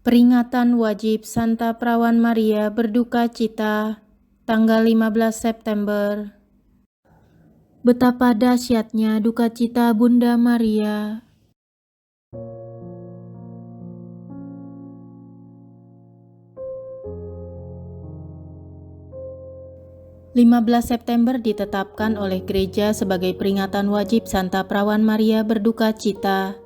Peringatan wajib Santa Perawan Maria berduka cita, tanggal 15 September. Betapa dahsyatnya duka cita Bunda Maria. (15 September ditetapkan oleh gereja sebagai peringatan wajib Santa Perawan Maria berduka cita.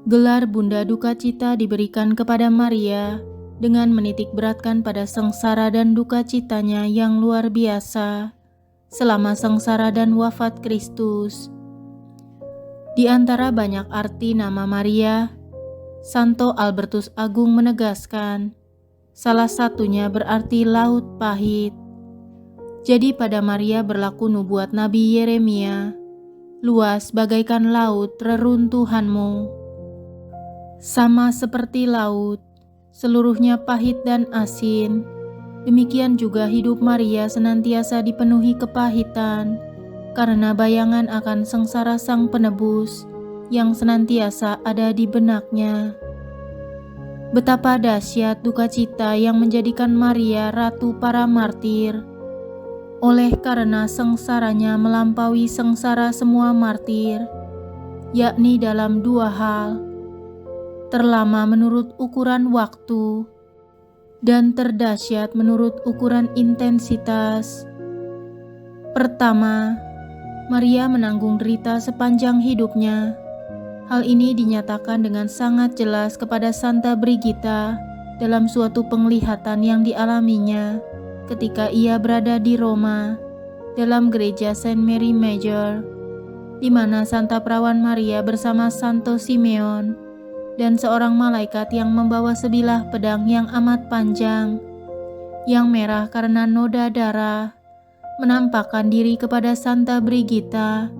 Gelar Bunda Duka Cita diberikan kepada Maria dengan menitik beratkan pada sengsara dan duka citanya yang luar biasa selama sengsara dan wafat Kristus. Di antara banyak arti nama Maria, Santo Albertus Agung menegaskan, salah satunya berarti laut pahit. Jadi pada Maria berlaku nubuat Nabi Yeremia, luas bagaikan laut reruntuhanmu. Sama seperti laut, seluruhnya pahit dan asin, demikian juga hidup Maria senantiasa dipenuhi kepahitan, karena bayangan akan sengsara Sang Penebus yang senantiasa ada di benaknya. Betapa dahsyat duka cita yang menjadikan Maria ratu para martir, oleh karena sengsaranya melampaui sengsara semua martir, yakni dalam dua hal: terlama menurut ukuran waktu, dan terdahsyat menurut ukuran intensitas. Pertama, Maria menanggung derita sepanjang hidupnya. Hal ini dinyatakan dengan sangat jelas kepada Santa Brigita dalam suatu penglihatan yang dialaminya ketika ia berada di Roma, dalam gereja Saint Mary Major, di mana Santa Perawan Maria bersama Santo Simeon dan seorang malaikat yang membawa sebilah pedang yang amat panjang, yang merah karena noda darah, menampakkan diri kepada Santa Brigita.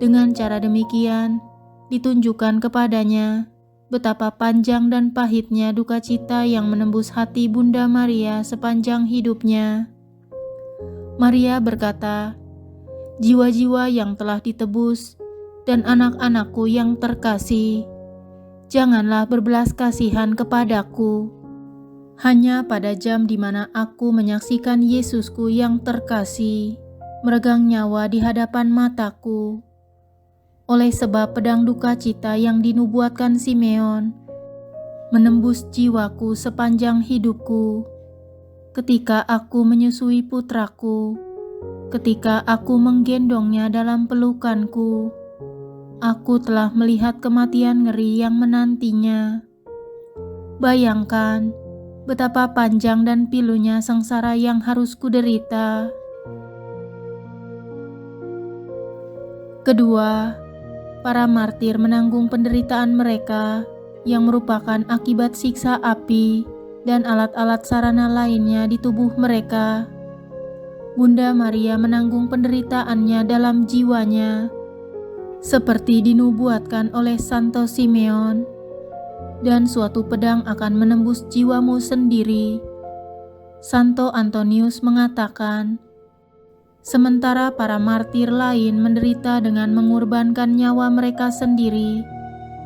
Dengan cara demikian, ditunjukkan kepadanya betapa panjang dan pahitnya duka cita yang menembus hati Bunda Maria sepanjang hidupnya. Maria berkata, "Jiwa-jiwa yang telah ditebus dan anak-anakku yang terkasih, janganlah berbelas kasihan kepadaku. Hanya pada jam di mana aku menyaksikan Yesusku yang terkasih meregang nyawa di hadapan mataku, oleh sebab pedang duka cita yang dinubuatkan Simeon menembus jiwaku sepanjang hidupku, ketika aku menyusui putraku, ketika aku menggendongnya dalam pelukanku, aku telah melihat kematian ngeri yang menantinya. Bayangkan betapa panjang dan pilunya sengsara yang harus kuderita." Kedua, para martir menanggung penderitaan mereka yang merupakan akibat siksa api dan alat-alat sarana lainnya di tubuh mereka. Bunda Maria menanggung penderitaannya dalam jiwanya, seperti dinubuatkan oleh Santo Simeon, dan suatu pedang akan menembus jiwamu sendiri. Santo Antonius mengatakan, sementara para martir lain menderita dengan mengorbankan nyawa mereka sendiri,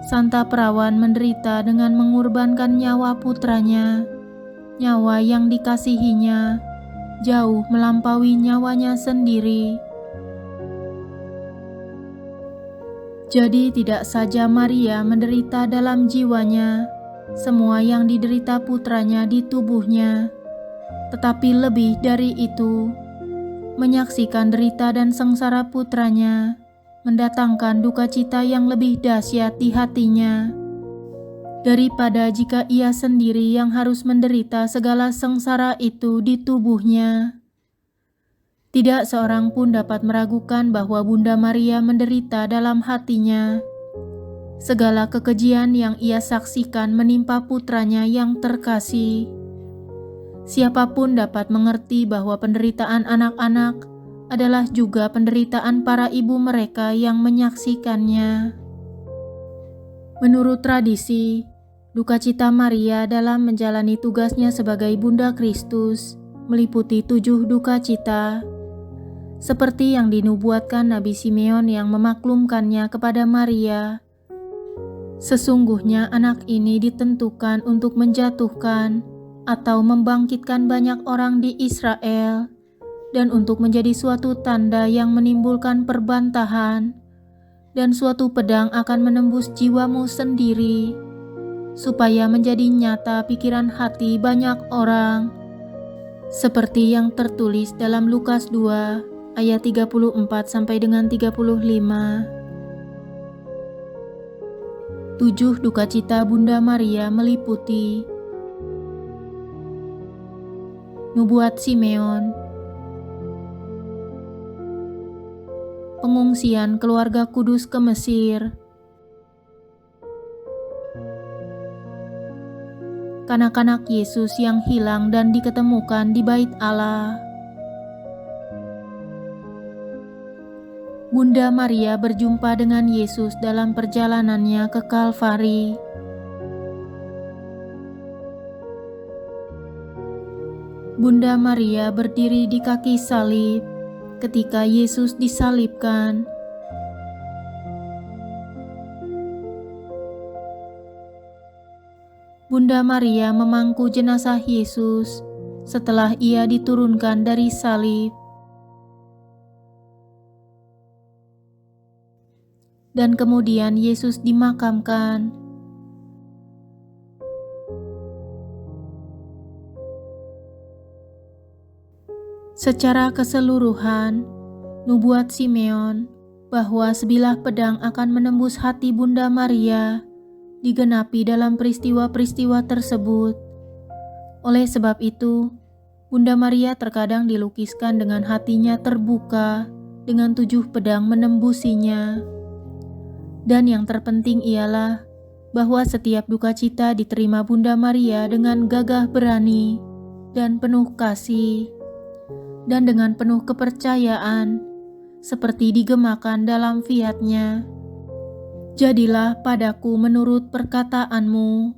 Santa Perawan menderita dengan mengorbankan nyawa putranya, nyawa yang dikasihinya, jauh melampaui nyawanya sendiri. Jadi tidak saja Maria menderita dalam jiwanya, semua yang diderita putranya di tubuhnya, tetapi lebih dari itu, menyaksikan derita dan sengsara putranya mendatangkan duka cita yang lebih dahsyat di hatinya daripada jika ia sendiri yang harus menderita segala sengsara itu di tubuhnya. Tidak seorang pun dapat meragukan bahwa Bunda Maria menderita dalam hatinya. Segala kekejian yang ia saksikan menimpa putranya yang terkasih. Siapapun dapat mengerti bahwa penderitaan anak-anak adalah juga penderitaan para ibu mereka yang menyaksikannya. Menurut tradisi, duka cita Maria dalam menjalani tugasnya sebagai Bunda Kristus meliputi 7 duka cita, seperti yang dinubuatkan Nabi Simeon yang memaklumkannya kepada Maria Sesungguhnya anak ini ditentukan untuk menjatuhkan atau membangkitkan banyak orang di Israel dan untuk menjadi suatu tanda yang menimbulkan perbantahan, dan suatu pedang akan menembus jiwamu sendiri, supaya menjadi nyata pikiran hati banyak orang, seperti yang tertulis dalam Lukas 2 ayat 34 sampai dengan 35. 7 dukacita Bunda Maria meliputi nubuat Simeon, pengungsian keluarga kudus ke Mesir, kanak-kanak Yesus yang hilang dan diketemukan di Bait Allah, Bunda Maria berjumpa dengan Yesus dalam perjalanannya ke Kalvari, Bunda Maria berdiri di kaki salib ketika Yesus disalibkan, Bunda Maria memangku jenazah Yesus setelah ia diturunkan dari salib, dan kemudian Yesus dimakamkan. Secara keseluruhan, nubuat Simeon bahwa sebilah pedang akan menembus hati Bunda Maria digenapi dalam peristiwa-peristiwa tersebut. Oleh sebab itu, Bunda Maria terkadang dilukiskan dengan hatinya terbuka dengan 7 pedang menembusinya. Dan yang terpenting ialah bahwa setiap duka cita diterima Bunda Maria dengan gagah berani dan penuh kasih, dan dengan penuh kepercayaan, seperti digemakan dalam fiat-Nya. Jadilah padaku menurut perkataanmu,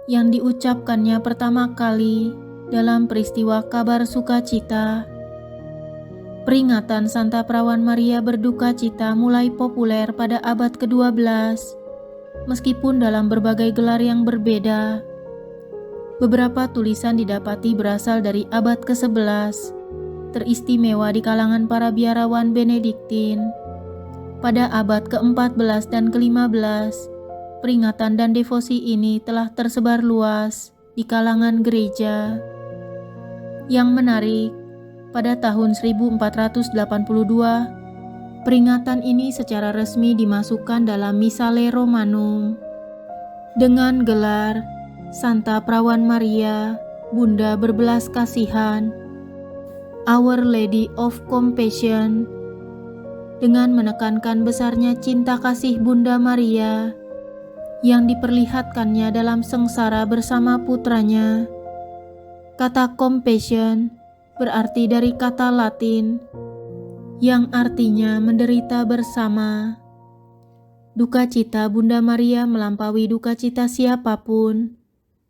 yang diucapkannya pertama kali dalam peristiwa kabar sukacita. Peringatan Santa Perawan Maria berduka cita mulai populer pada abad ke-12, meskipun dalam berbagai gelar yang berbeda. Beberapa tulisan didapati berasal dari abad ke-11, teristimewa di kalangan para biarawan Benediktin. Pada abad ke-14 dan ke-15, peringatan dan devosi ini telah tersebar luas di kalangan gereja. Yang menarik, pada tahun 1482, peringatan ini secara resmi dimasukkan dalam Missale Romanum dengan gelar Santa Perawan Maria, Bunda berbelas kasihan, Our Lady of Compassion, dengan menekankan besarnya cinta kasih Bunda Maria yang diperlihatkannya dalam sengsara bersama putranya. Kata compassion berarti dari kata Latin yang artinya menderita bersama. Duka cita Bunda Maria melampaui duka cita siapapun,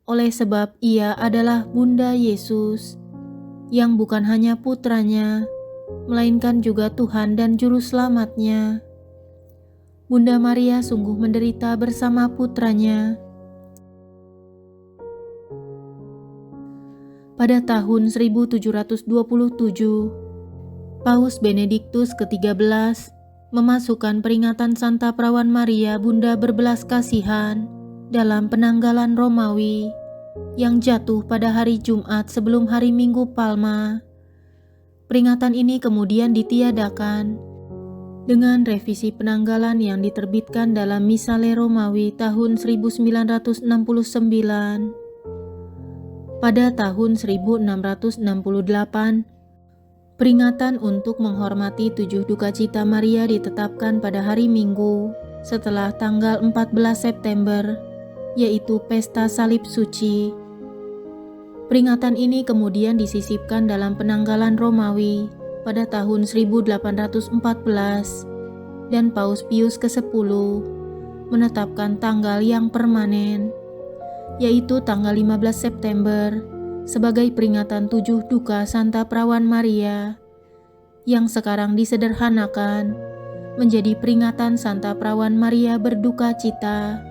oleh sebab ia adalah Bunda Yesus, yang bukan hanya putranya, melainkan juga Tuhan dan Juru Selamatnya. Bunda Maria sungguh menderita bersama putranya. Pada tahun 1727, Paus Benediktus ke-13 memasukkan peringatan Santa Perawan Maria Bunda berbelas kasihan dalam penanggalan Romawi yang jatuh pada hari Jumat sebelum hari Minggu Palma. Peringatan ini kemudian ditiadakan dengan revisi penanggalan yang diterbitkan dalam Missale Romawi tahun 1969. Pada tahun 1668, peringatan untuk menghormati 7 duka cita Maria ditetapkan pada hari Minggu setelah tanggal 14 September, yaitu Pesta Salib Suci. Peringatan ini kemudian disisipkan dalam penanggalan Romawi pada tahun 1814 dan Paus Pius ke-10 menetapkan tanggal yang permanen, yaitu tanggal 15 September sebagai peringatan 7 duka Santa Perawan Maria, yang sekarang disederhanakan menjadi peringatan Santa Perawan Maria berduka cita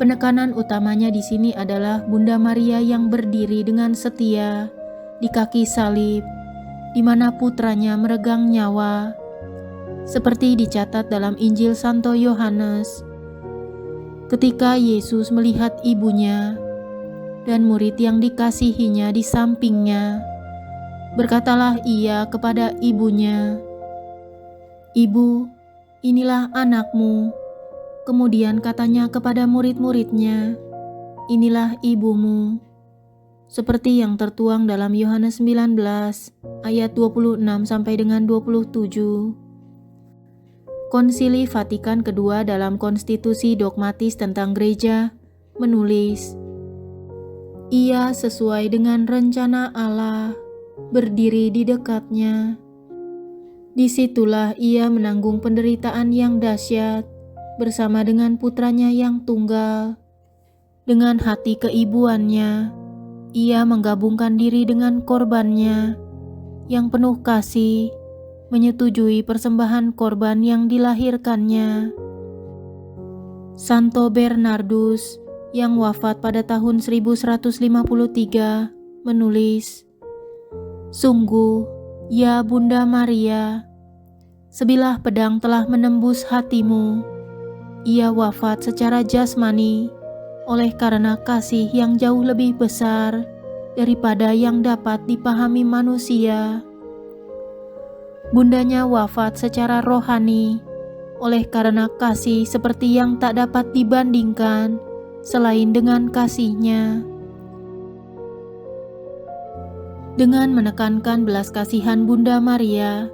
Penekanan utamanya di sini adalah Bunda Maria yang berdiri dengan setia di kaki salib, di mana putranya meregang nyawa. Seperti dicatat dalam Injil Santo Yohanes, ketika Yesus melihat ibunya dan murid yang dikasihinya di sampingnya, berkatalah ia kepada ibunya, "Ibu, inilah anakmu." Kemudian katanya kepada murid-muridnya, "Inilah ibumu." Seperti yang tertuang dalam Yohanes 19 ayat 26 sampai dengan 27. Konsili Vatikan kedua dalam konstitusi dogmatis tentang gereja menulis, "Ia sesuai dengan rencana Allah, berdiri di dekatnya. Disitulah ia menanggung penderitaan yang dahsyat bersama dengan putranya yang tunggal. Dengan hati keibuannya, ia menggabungkan diri dengan korbannya yang penuh kasih, menyetujui persembahan korban yang dilahirkannya." Santo Bernardus yang wafat pada tahun 1153 menulis, "Sungguh, ya Bunda Maria, sebilah pedang telah menembus hatimu. Ia wafat secara jasmani oleh karena kasih yang jauh lebih besar daripada yang dapat dipahami manusia. Bundanya wafat secara rohani oleh karena kasih seperti yang tak dapat dibandingkan selain dengan kasihnya." Dengan menekankan belas kasihan Bunda Maria,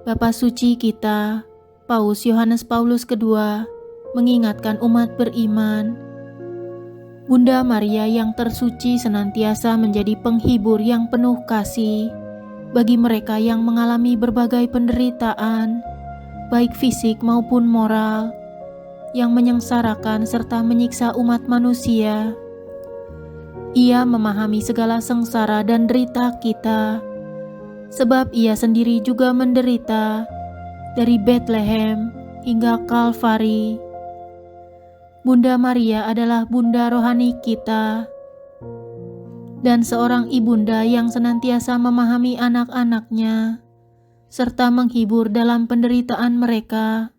Bapa Suci kita, Paus Yohanes Paulus II, mengingatkan umat beriman, Bunda Maria yang tersuci senantiasa menjadi penghibur yang penuh kasih bagi mereka yang mengalami berbagai penderitaan, baik fisik maupun moral, yang menyengsarakan serta menyiksa umat manusia. Ia memahami segala sengsara dan derita kita, sebab ia sendiri juga menderita dari Bethlehem hingga Kalvari. Bunda Maria adalah bunda rohani kita dan seorang ibunda yang senantiasa memahami anak-anaknya serta menghibur dalam penderitaan mereka.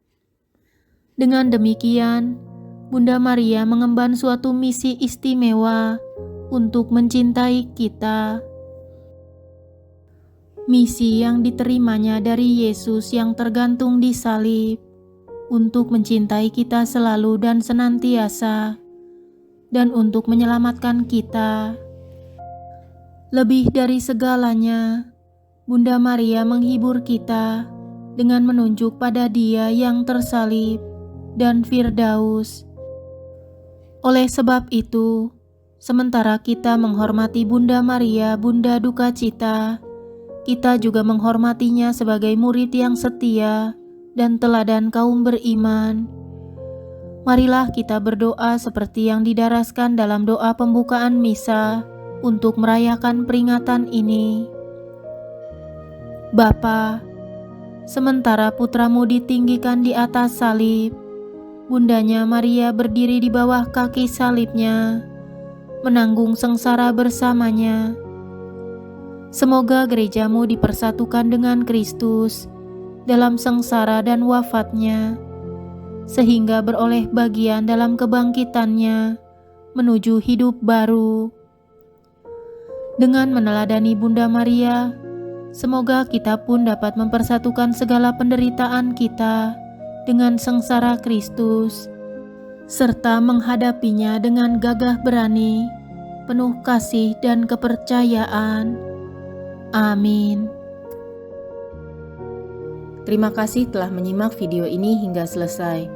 Dengan demikian, Bunda Maria mengemban suatu misi istimewa untuk mencintai kita. Misi yang diterimanya dari Yesus yang tergantung di salib, untuk mencintai kita selalu dan senantiasa, dan untuk menyelamatkan kita. Lebih dari segalanya, Bunda Maria menghibur kita dengan menunjuk pada Dia yang tersalib dan Firdaus. Oleh sebab itu, sementara kita menghormati Bunda Maria, Bunda Duka Cita, kita juga menghormatinya sebagai murid yang setia dan teladan kaum beriman. Marilah kita berdoa seperti yang didaraskan dalam doa pembukaan misa untuk merayakan peringatan ini. Bapa, sementara putramu ditinggikan di atas salib, Bundanya Maria berdiri di bawah kaki salibnya, menanggung sengsara bersamanya. Semoga gerejamu dipersatukan dengan Kristus dalam sengsara dan wafatnya, sehingga beroleh bagian dalam kebangkitannya menuju hidup baru. Dengan meneladani Bunda Maria, semoga kita pun dapat mempersatukan segala penderitaan kita dengan sengsara Kristus, serta menghadapinya dengan gagah berani, penuh kasih dan kepercayaan. Amin. Terima kasih telah menyimak video ini hingga selesai.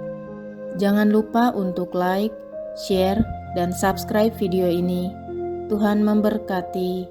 Jangan lupa untuk like, share, dan subscribe video ini. Tuhan memberkati.